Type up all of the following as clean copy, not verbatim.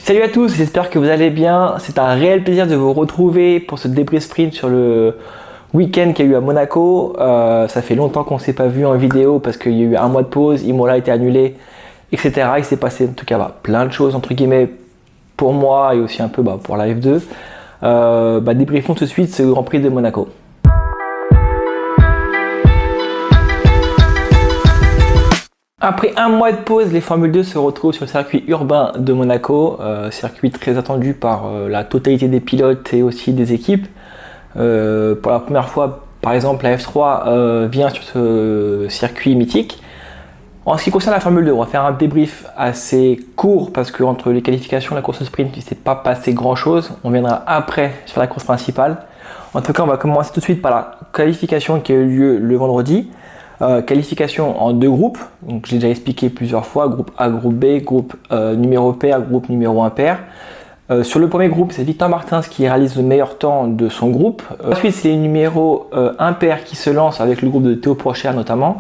Salut à tous, j'espère que vous allez bien. C'est un réel plaisir de vous retrouver pour ce débrief sprint sur le week-end qu'il y a eu à Monaco. Ça fait longtemps qu'on ne s'est pas vu en vidéo parce qu'il y a eu un mois de pause, Imola a été annulé, etc. Il s'est passé en tout cas plein de choses entre guillemets pour moi et aussi un peu pour la F2. Débriefons tout de suite ce Grand Prix de Monaco. Après un mois de pause, les Formule 2 se retrouvent sur le circuit urbain de Monaco, circuit très attendu par la totalité des pilotes et aussi des équipes. Pour la première fois, par exemple, la F3 vient sur ce circuit mythique. En ce qui concerne la Formule 2, on va faire un débrief assez court parce qu'entre les qualifications et la course sprint, il ne s'est pas passé grand chose. On viendra après sur la course principale. En tout cas, on va commencer tout de suite par la qualification qui a eu lieu le vendredi. Qualification en deux groupes, donc j'ai déjà expliqué plusieurs fois, groupe A, groupe B, groupe numéro pair, groupe numéro impair. Sur le premier groupe, c'est Victor Martins qui réalise le meilleur temps de son groupe. Ensuite, c'est les numéros impair qui se lancent avec le groupe de Théo Pourchaire notamment.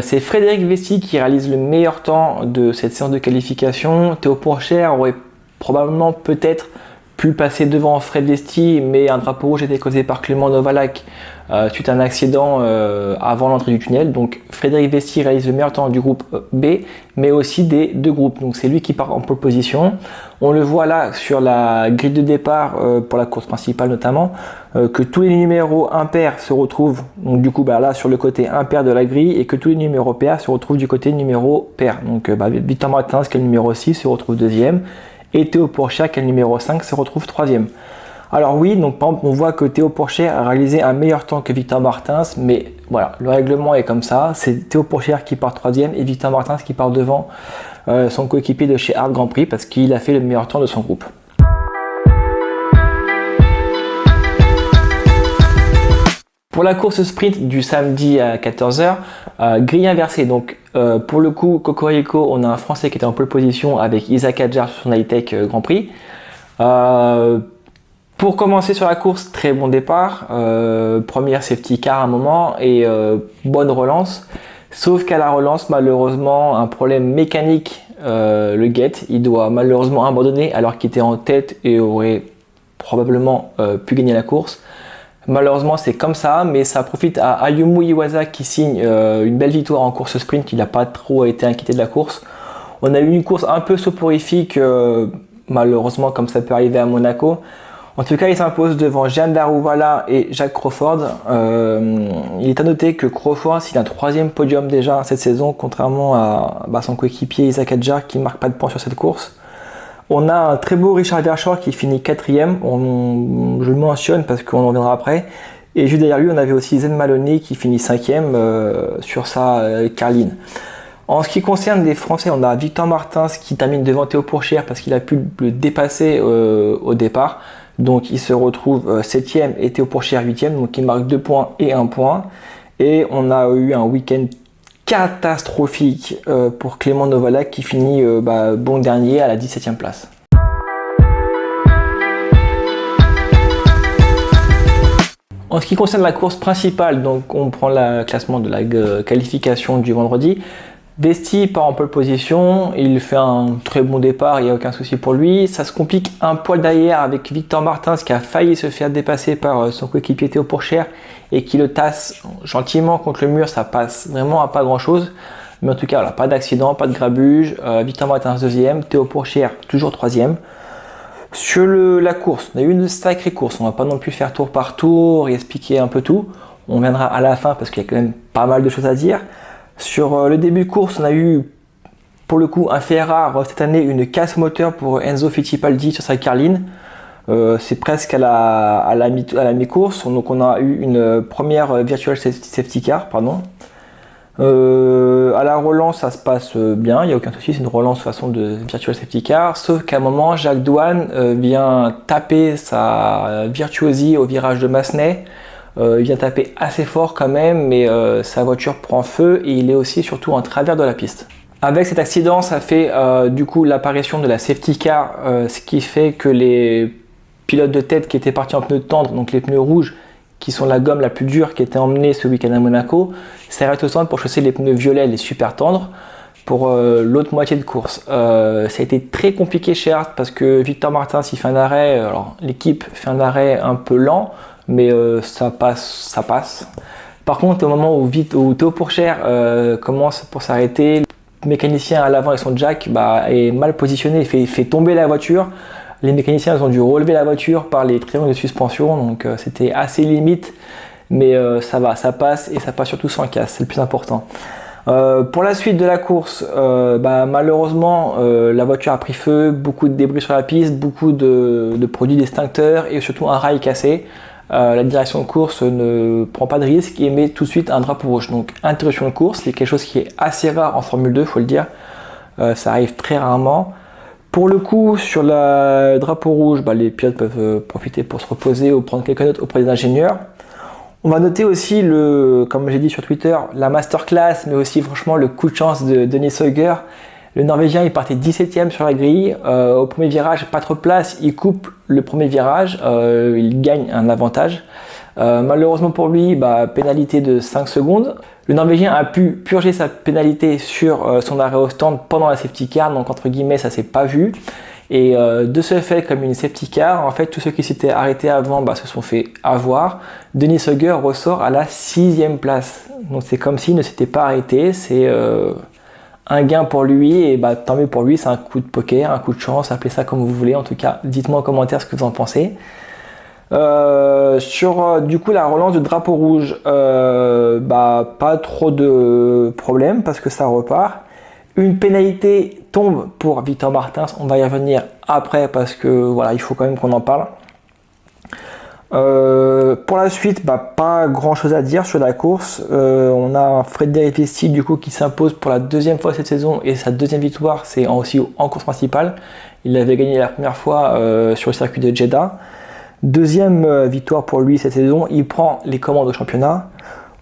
C'est Frédéric Vesti qui réalise le meilleur temps de cette séance de qualification. Théo Pourchaire aurait probablement peut-être pu passer devant Fred Vesti, mais un drapeau rouge était causé par Clément Novalak suite à un accident avant l'entrée du tunnel. Donc Frédéric Vesti réalise le meilleur temps du groupe B, mais aussi des deux groupes. Donc c'est lui qui part en pole position. On le voit là sur la grille de départ pour la course principale notamment, que tous les numéros impairs se retrouvent donc du coup là sur le côté impair de la grille et que tous les numéros pairs se retrouvent du côté numéro pair. Donc Victor Martins qui est le numéro 6 se retrouve deuxième. Et Théo Pourchaire, qui est le numéro 5, se retrouve troisième. Alors oui, donc par exemple, on voit que Théo Pourchaire a réalisé un meilleur temps que Victor Martins, mais voilà, le règlement est comme ça. C'est Théo Pourchaire qui part troisième et Victor Martins qui part devant son coéquipier de chez Hard Grand Prix parce qu'il a fait le meilleur temps de son groupe. Pour la course sprint du samedi à 14h, grille inversée. Donc pour le coup, Cocorico, on a un Français qui était en pole position avec Isaac Hadjar sur son high-tech Grand Prix. Pour commencer sur la course, très bon départ. Première safety car à un moment et bonne relance. Sauf qu'à la relance, malheureusement, un problème mécanique le guette. Il doit malheureusement abandonner alors qu'il était en tête et aurait probablement pu gagner la course. Malheureusement c'est comme ça, mais ça profite à Ayumu Iwasa qui signe une belle victoire en course sprint. Il n'a pas trop été inquiété de la course. On a eu une course un peu soporifique, malheureusement comme ça peut arriver à Monaco. En tout cas il s'impose devant Jean Daruvala et Jacques Crawford. Il est à noter que Crawford c'est un troisième podium déjà cette saison, contrairement à son coéquipier Isaac Hadjar qui ne marque pas de points sur cette course. On a un très beau Richard Verschoor qui finit quatrième, je le mentionne parce qu'on en reviendra après. Et juste derrière lui, on avait aussi Zen Maloney qui finit cinquième sur sa Carline. En ce qui concerne les Français, on a Victor Martins qui termine devant Théo Pourchaire parce qu'il a pu le dépasser au départ. Donc il se retrouve septième et Théo Pourchaire huitième, donc il marque 2 points et 1 point. Et on a eu un week-end catastrophique pour Clément Novalak qui finit bon dernier à la 17e place. En ce qui concerne la course principale, donc on prend le classement de la qualification du vendredi. Vesti part en pole position, il fait un très bon départ, il n'y a aucun souci pour lui. Ça se complique un poil derrière avec Victor Martins qui a failli se faire dépasser par son coéquipier Théo Pourchaire et qui le tasse gentiment contre le mur. Ça passe vraiment à pas grand chose, mais en tout cas pas d'accident, pas de grabuge. Victor Martins deuxième, Théo Pourchaire toujours troisième. Sur la course, on a eu une sacrée course, on va pas non plus faire tour par tour et expliquer un peu tout. On viendra à la fin parce qu'il y a quand même pas mal de choses à dire. Sur le début de course, on a eu pour le coup un fait rare cette année, une casse moteur pour Enzo Fittipaldi sur sa Carline. C'est presque à la mi-course, donc on a eu une première virtual safety car. À la relance, ça se passe bien, il n'y a aucun souci, c'est une relance façon de virtual safety car, sauf qu'à un moment, Jacques Douane vient taper sa virtuosie au virage de Massenet. Il vient taper assez fort quand même, mais sa voiture prend feu et il est aussi surtout en travers de la piste. Avec cet accident, ça fait du coup l'apparition de la safety car, ce qui fait que les pilotes de tête qui étaient partis en pneus tendres, donc les pneus rouges, qui sont la gomme la plus dure qui était emmenée ce week-end à Monaco, s'arrêtent au centre pour chausser les pneus violets, les super tendres. pour l'autre moitié de course. Ça a été très compliqué chez Art parce que Victor Martins il fait un arrêt, alors l'équipe fait un arrêt un peu lent, mais ça passe. Par contre, au moment où Théo Pourchaire commence pour s'arrêter, le mécanicien à l'avant avec son jack est mal positionné, il fait tomber la voiture. Les mécaniciens ont dû relever la voiture par les triangles de suspension, donc c'était assez limite, mais ça va, ça passe et ça passe surtout sans casse, c'est le plus important. Pour la suite de la course, malheureusement la voiture a pris feu, beaucoup de débris sur la piste, beaucoup de produits d'extincteurs et surtout un rail cassé. La direction de course ne prend pas de risque et met tout de suite un drapeau rouge. Donc interruption de course, c'est quelque chose qui est assez rare en Formule 2, faut le dire. Ça arrive très rarement. Pour le coup, sur le drapeau rouge, les pilotes peuvent profiter pour se reposer ou prendre quelques notes auprès des ingénieurs. On va noter aussi, comme j'ai dit sur Twitter, la masterclass, mais aussi franchement le coup de chance de Denis Sauger. Le Norvégien, il partait 17ème sur la grille. Au premier virage, pas trop de place, il coupe le premier virage, il gagne un avantage. Malheureusement pour lui, pénalité de 5 secondes. Le Norvégien a pu purger sa pénalité sur son arrêt au stand pendant la safety car, donc entre guillemets ça s'est pas vu. Et de ce fait, comme une safety car, en fait tous ceux qui s'étaient arrêtés avant se sont fait avoir. Denis Sauger ressort à la 6ème place. Donc c'est comme s'il ne s'était pas arrêté, c'est un gain pour lui et tant mieux pour lui, c'est un coup de poker, un coup de chance, appelez ça comme vous voulez. En tout cas, dites-moi en commentaire ce que vous en pensez. Sur du coup la relance de drapeau rouge, pas trop de problèmes parce que ça repart. Une pénalité tombe pour Victor Martins, on va y revenir après parce que voilà, il faut quand même qu'on en parle. Pour la suite, pas grand chose à dire sur la course. On a Frédéric Vesti du coup qui s'impose pour la deuxième fois cette saison et sa deuxième victoire c'est aussi en course principale. Il avait gagné la première fois sur le circuit de Jeddah. Deuxième victoire pour lui cette saison, il prend les commandes au championnat.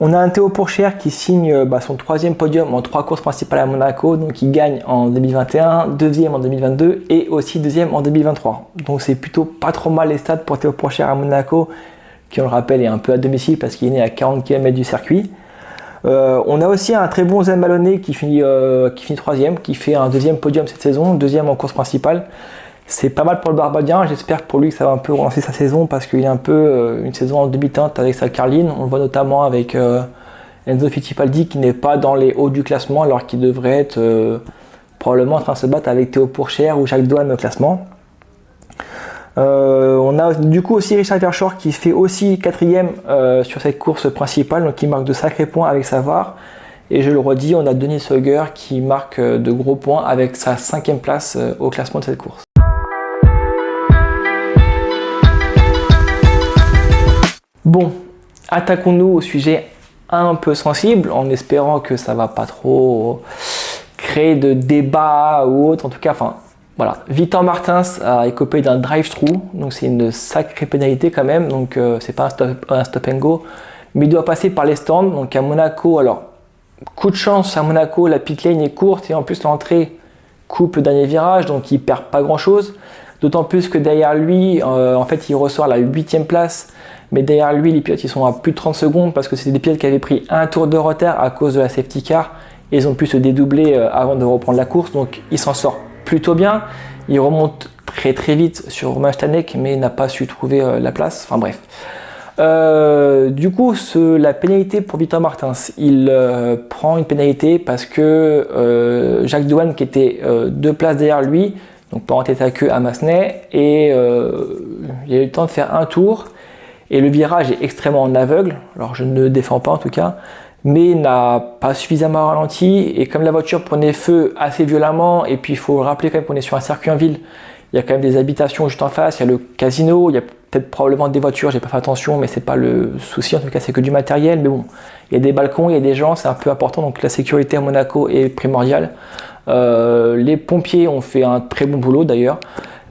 On a un Théo Pourchaire qui signe son 3e podium en 3 courses principales à Monaco, donc il gagne en 2021, 2e en 2022 et aussi 2e en 2023. Donc c'est plutôt pas trop mal les stats pour Théo Pourchaire à Monaco, qui on le rappelle est un peu à domicile parce qu'il est né à 40 km du circuit. On a aussi un très bon Zen Maloney qui finit 3e, qui fait un 2e podium cette saison, 2e en course principale. C'est pas mal pour le Barbadien, j'espère que pour lui que ça va un peu relancer sa saison parce qu'il est un peu une saison en demi-teinte avec sa carline. On le voit notamment avec Enzo Fittipaldi qui n'est pas dans les hauts du classement alors qu'il devrait être probablement en train de se battre avec Théo Pourchaire ou Jacques Douane au classement. On a du coup aussi Richard Verschoor qui fait aussi 4e sur cette course principale, donc il marque de sacrés points avec sa VAR. Et je le redis, on a Denis Sauger qui marque de gros points avec sa 5e place au classement de cette course. Bon, attaquons-nous au sujet un peu sensible en espérant que ça va pas trop créer de débat ou autre. En tout cas, voilà. Victor Martins a écopé d'un drive-through, donc c'est une sacrée pénalité quand même. Donc c'est pas un stop and go, mais il doit passer par les stands. Donc à Monaco, alors coup de chance à Monaco, la pit lane est courte et en plus l'entrée coupe le dernier virage, donc il perd pas grand-chose. D'autant plus que derrière lui, en fait, il ressort à la 8e place. Mais derrière lui, les pilotes ils sont à plus de 30 secondes parce que c'est des pilotes qui avaient pris un tour de retard à cause de la safety car et ils ont pu se dédoubler avant de reprendre la course. Donc il s'en sort plutôt bien. Il remonte très très vite sur Romain Stanek mais n'a pas su trouver la place. Enfin bref. Du coup, la pénalité pour Victor Martins, il prend une pénalité parce que Jacques Douane qui était 2 places derrière lui, donc pas en tête à queue à Massenet, et il a eu le temps de faire un tour. Et le virage est extrêmement en aveugle, alors je ne défends pas en tout cas, mais n'a pas suffisamment ralenti. Et comme la voiture prenait feu assez violemment, et puis il faut rappeler quand même qu'on est sur un circuit en ville, il y a quand même des habitations juste en face, il y a le casino, il y a peut-être probablement des voitures, j'ai pas fait attention, mais c'est pas le souci, en tout cas c'est que du matériel. Mais bon, il y a des balcons, il y a des gens, c'est un peu important, donc la sécurité à Monaco est primordiale. Les pompiers ont fait un très bon boulot d'ailleurs,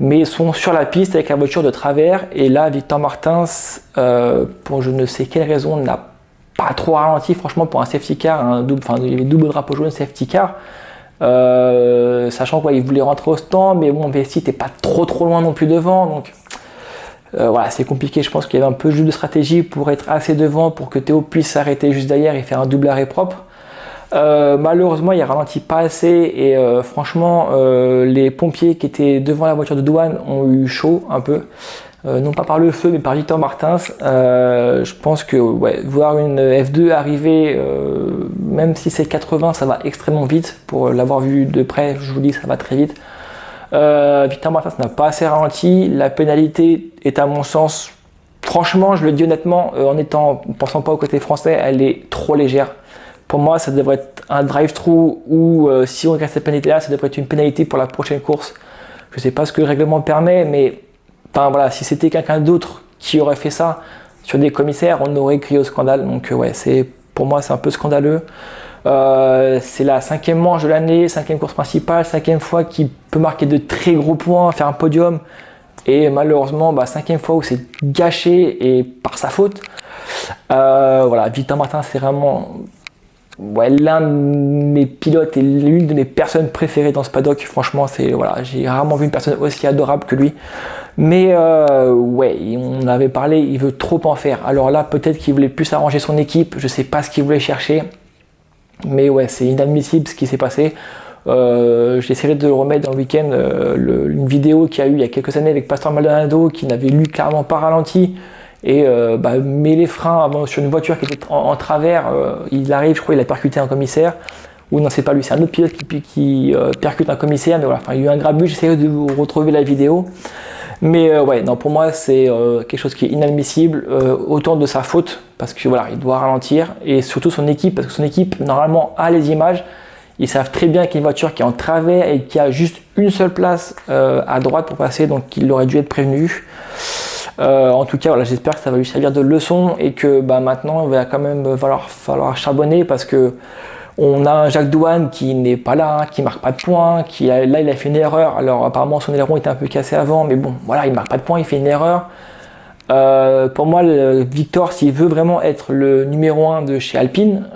mais sont sur la piste avec la voiture de travers. Et là, Victor Martins, pour je ne sais quelle raison, n'a pas trop ralenti. Franchement, pour un safety car, il y avait double drapeau jaune safety car, sachant qu'il voulait rentrer au stand, mais bon, Vesti n'était pas trop loin non plus devant. Donc voilà, c'est compliqué. Je pense qu'il y avait un peu juste de stratégie pour être assez devant pour que Théo puisse s'arrêter juste derrière et faire un double arrêt propre. Malheureusement, il ralentit pas assez et franchement, les pompiers qui étaient devant la voiture de douane ont eu chaud un peu. Non pas par le feu, mais par Victor Martins. Je pense que ouais, voir une F2 arriver, même si c'est 80, ça va extrêmement vite. Pour l'avoir vu de près, je vous dis, ça va très vite. Victor Martins n'a pas assez ralenti. La pénalité est à mon sens, franchement, je le dis honnêtement, en pensant pas au côté français, elle est trop légère. Pour moi, ça devrait être un drive-through ou si on regarde cette pénalité-là, ça devrait être une pénalité pour la prochaine course. Je sais pas ce que le règlement permet, mais enfin, voilà, si c'était quelqu'un d'autre qui aurait fait ça sur des commissaires, on aurait crié au scandale. Donc ouais, pour moi, c'est un peu scandaleux. C'est la 5e manche de l'année, 5e course principale, 5e fois qu'il peut marquer de très gros points, faire un podium. Et malheureusement, 5e fois où c'est gâché et par sa faute. Voilà, Victor Martin, c'est vraiment l'un de mes pilotes et l'une de mes personnes préférées dans ce paddock. Franchement, j'ai rarement vu une personne aussi adorable que lui. Mais on avait parlé, il veut trop en faire. Alors là, peut-être qu'il voulait plus arranger son équipe. Je sais pas ce qu'il voulait chercher. Mais ouais, c'est inadmissible ce qui s'est passé. J'essaierai de le remettre dans le week-end. Une vidéo qu'il y a eu il y a quelques années avec Pastor Maldonado qui n'avait lui clairement pas ralenti. Et met les freins sur une voiture qui était en travers. Il arrive, je crois, il a percuté un commissaire. Ou non, c'est pas lui, c'est un autre pilote qui percute un commissaire. Mais voilà, il y a eu un grabuge. J'essaierai de vous retrouver la vidéo. Mais pour moi, c'est quelque chose qui est inadmissible, autant de sa faute, parce que voilà, il doit ralentir, et surtout son équipe, parce que son équipe, normalement, a les images. Ils savent très bien qu'il y a une voiture qui est en travers et qui a juste une seule place à droite pour passer, donc il aurait dû être prévenu. En tout cas, voilà, j'espère que ça va lui servir de leçon et que maintenant, il va quand même falloir charbonner parce que on a un Jacques Douane qui n'est pas là, qui marque pas de points, là il a fait une erreur. Alors apparemment son aileron était un peu cassé avant, mais bon, voilà, il marque pas de points, il fait une erreur. Pour moi, Victor, s'il veut vraiment être le numéro 1 de chez Alpine,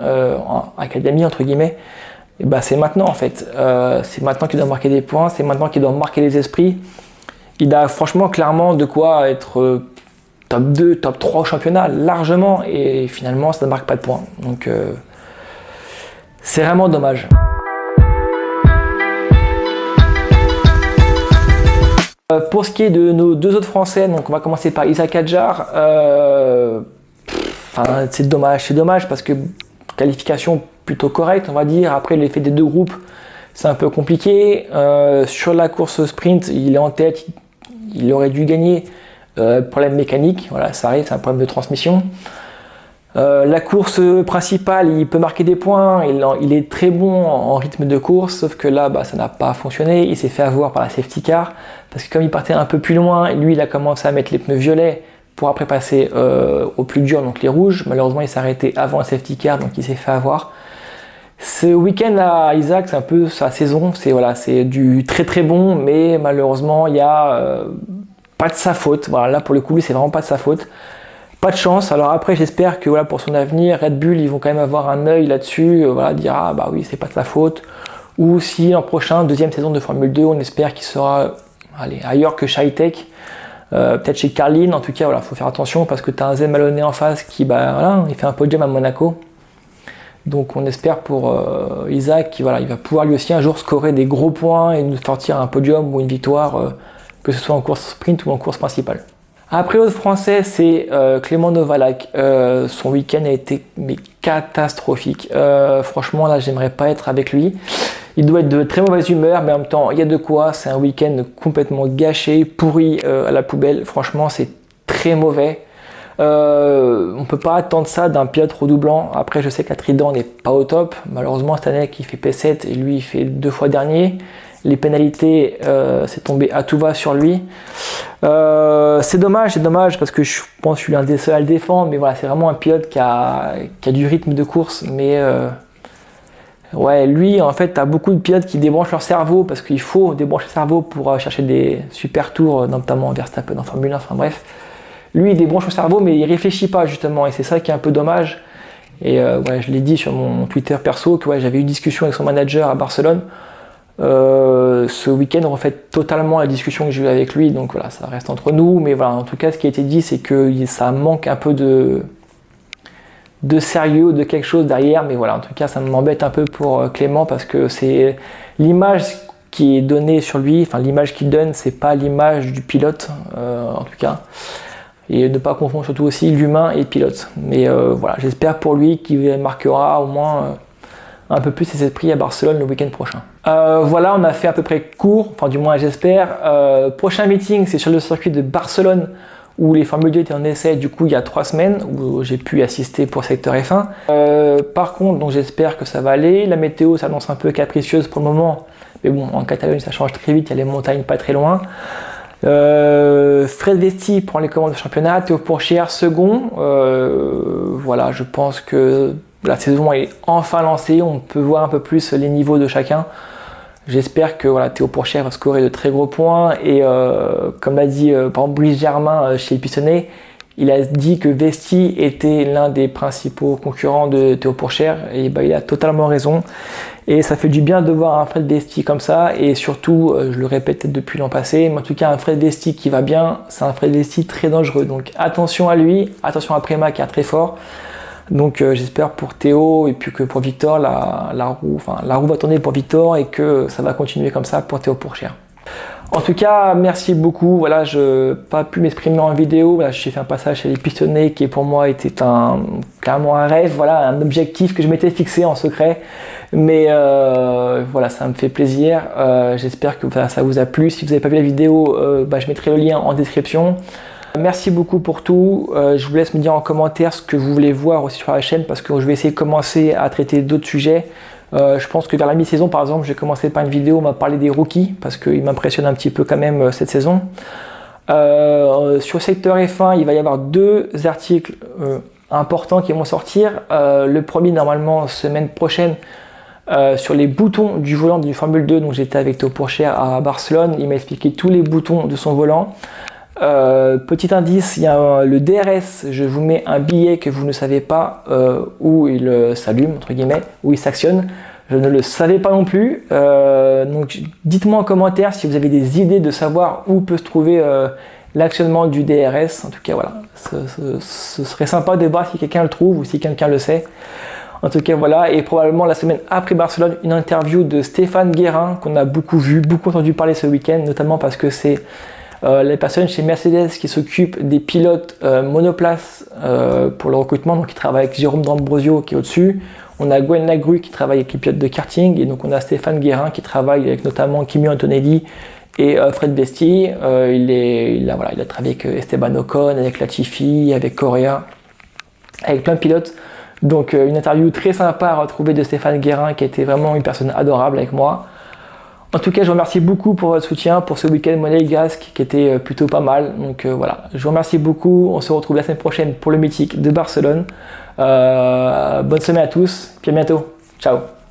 Académie entre guillemets, c'est maintenant en fait. C'est maintenant qu'il doit marquer des points, c'est maintenant qu'il doit marquer les esprits. Il a franchement clairement de quoi être top 2, top 3 au championnat, largement, et finalement ça ne marque pas de points. Donc c'est vraiment dommage. Pour ce qui est de nos deux autres Français, donc on va commencer par Isaac Hadjar. C'est dommage parce que qualification plutôt correcte, on va dire. Après l'effet des deux groupes, c'est un peu compliqué. Sur la course sprint, il est en tête, il aurait dû gagner. Problème mécanique, voilà, ça arrive, c'est un problème de transmission. La course principale, il peut marquer des points, il est très bon en rythme de course, sauf que là, ça n'a pas fonctionné. Il s'est fait avoir par la safety car, parce que comme il partait un peu plus loin, lui, il a commencé à mettre les pneus violets pour après passer au plus dur, donc les rouges. Malheureusement, il s'est arrêté avant la safety car, donc il s'est fait avoir. Ce week-end à Isaac, c'est un peu sa saison, c'est du très très bon, mais malheureusement, il n'y a pas de sa faute. Voilà, là, pour le coup, lui, c'est vraiment pas de sa faute. Pas de chance. Alors après, j'espère que pour son avenir, Red Bull, ils vont quand même avoir un œil là-dessus, dire oui, c'est pas de sa faute. Ou si l'an prochain, deuxième saison de Formule 2, on espère qu'il sera ailleurs que Shaitek, peut-être chez Carlin. En tout cas, faut faire attention parce que tu as un Zen Maloney en face qui, il fait un podium à Monaco. Donc on espère pour Isaac qu'il va pouvoir lui aussi un jour scorer des gros points et nous sortir un podium ou une victoire, que ce soit en course sprint ou en course principale. Après l'autre français, c'est Clément Novalak. Son week-end a été catastrophique. Franchement, là, j'aimerais pas être avec lui. Il doit être de très mauvaise humeur, mais en même temps, il y a de quoi. C'est un week-end complètement gâché, pourri à la poubelle. Franchement, c'est très mauvais. On peut pas attendre ça d'un pilote redoublant. Après, je sais que la Trident n'est pas au top. Malheureusement, cette année, il fait P7 et lui, il fait 2 fois dernier. Les pénalités, c'est tombé à tout va sur lui. C'est dommage parce que je pense que je suis l'un des seuls à le défendre, mais c'est vraiment un pilote qui a du rythme de course. Mais lui, en fait, t'as beaucoup de pilotes qui débranchent leur cerveau parce qu'il faut débrancher le cerveau pour chercher des super tours, notamment Verstappen en Formule 1. Enfin bref, lui, il débranche le cerveau, mais il réfléchit pas justement, et c'est ça qui est un peu dommage. Et je l'ai dit sur mon Twitter perso que j'avais eu une discussion avec son manager à Barcelone. Ce week-end reflète totalement la discussion que j'ai eue avec lui, donc ça reste entre nous, mais en tout cas ce qui a été dit, c'est que ça manque un peu de sérieux ou de quelque chose derrière. Mais voilà, en tout cas, ça m'embête un peu pour Clément parce que c'est l'image qui est donnée sur lui, enfin l'image qu'il donne, c'est pas l'image du pilote, en tout cas. Et ne pas confondre surtout aussi l'humain et le pilote. Mais voilà, j'espère pour lui qu'il marquera au moins un peu plus ses esprits à Barcelone le week-end prochain. Voilà, on a fait à peu près court, enfin du moins j'espère. Prochain meeting, c'est sur le circuit de Barcelone où les Formule 2 étaient en essai du coup il y a 3 semaines, où j'ai pu assister pour secteur F1. Par contre, donc j'espère que ça va aller. La météo s'annonce un peu capricieuse pour le moment, mais bon, en Catalogne ça change très vite, il y a les montagnes pas très loin. Fred Vesti prend les commandes du championnat, Théo Pourchaire second. Voilà, je pense que la saison est enfin lancée, on peut voir un peu plus les niveaux de chacun. J'espère que voilà, Théo Pourchaire va scorer de très gros points et comme l'a dit par exemple Brice Germain chez les Pistonnets, il a dit que Vesti était l'un des principaux concurrents de Théo Pourchaire et bah, il a totalement raison et ça fait du bien de voir un Fred Vesti comme ça et surtout, je le répète depuis l'an passé, mais en tout cas un Fred Vesti qui va bien, c'est un Fred Vesti très dangereux, donc attention à lui, attention à Prema qui est très fort. Donc j'espère pour Théo et puis que pour Victor, la roue va tourner pour Victor et que ça va continuer comme ça pour Théo Pourchaire. En tout cas, merci beaucoup. Voilà, je n'ai pas pu m'exprimer en vidéo. Voilà, j'ai fait un passage chez les Pistonnets qui pour moi était clairement un rêve, voilà, un objectif que je m'étais fixé en secret. Mais voilà, ça me fait plaisir. J'espère que voilà, ça vous a plu. Si vous n'avez pas vu la vidéo, je mettrai le lien en description. Merci beaucoup pour tout. Je vous laisse me dire en commentaire ce que vous voulez voir aussi sur la chaîne parce que je vais essayer de commencer à traiter d'autres sujets. Je pense que vers la mi-saison par exemple, je vais commencer par une vidéo, on va parler des rookies parce qu'ils m'impressionnent un petit peu quand même cette saison. Sur secteur F1, il va y avoir 2 articles importants qui vont sortir. Le premier normalement semaine prochaine sur les boutons du volant du Formule 2. Donc j'étais avec Théo Pourchaire à Barcelone, il m'a expliqué tous les boutons de son volant. Petit indice, il y a le DRS, je vous mets un billet que vous ne savez pas où il s'allume, entre guillemets, où il s'actionne. Je ne le savais pas non plus. Donc dites-moi en commentaire si vous avez des idées de savoir où peut se trouver l'actionnement du DRS. En tout cas, voilà, ce serait sympa de voir si quelqu'un le trouve ou si quelqu'un le sait. En tout cas, voilà, et probablement la semaine après Barcelone, une interview de Stéphane Guérin qu'on a beaucoup vu, beaucoup entendu parler ce week-end, notamment parce que c'est les personnes chez Mercedes qui s'occupent des pilotes monoplace pour le recrutement, donc qui travaillent avec Jérôme D'Ambrosio qui est au-dessus. On a Gwen Lagru qui travaille avec les pilotes de karting et donc on a Stéphane Guérin qui travaille avec notamment Kimi Antonelli et Fred Vesti. Il a travaillé avec Esteban Ocon, avec Latifi, avec Correa, avec plein de pilotes. Donc une interview très sympa à retrouver de Stéphane Guérin qui a été vraiment une personne adorable avec moi. En tout cas, je vous remercie beaucoup pour votre soutien pour ce week-end monégasque qui était plutôt pas mal. Donc voilà, je vous remercie beaucoup. On se retrouve la semaine prochaine pour le Mythique de Barcelone. Bonne semaine à tous, puis à bientôt. Ciao.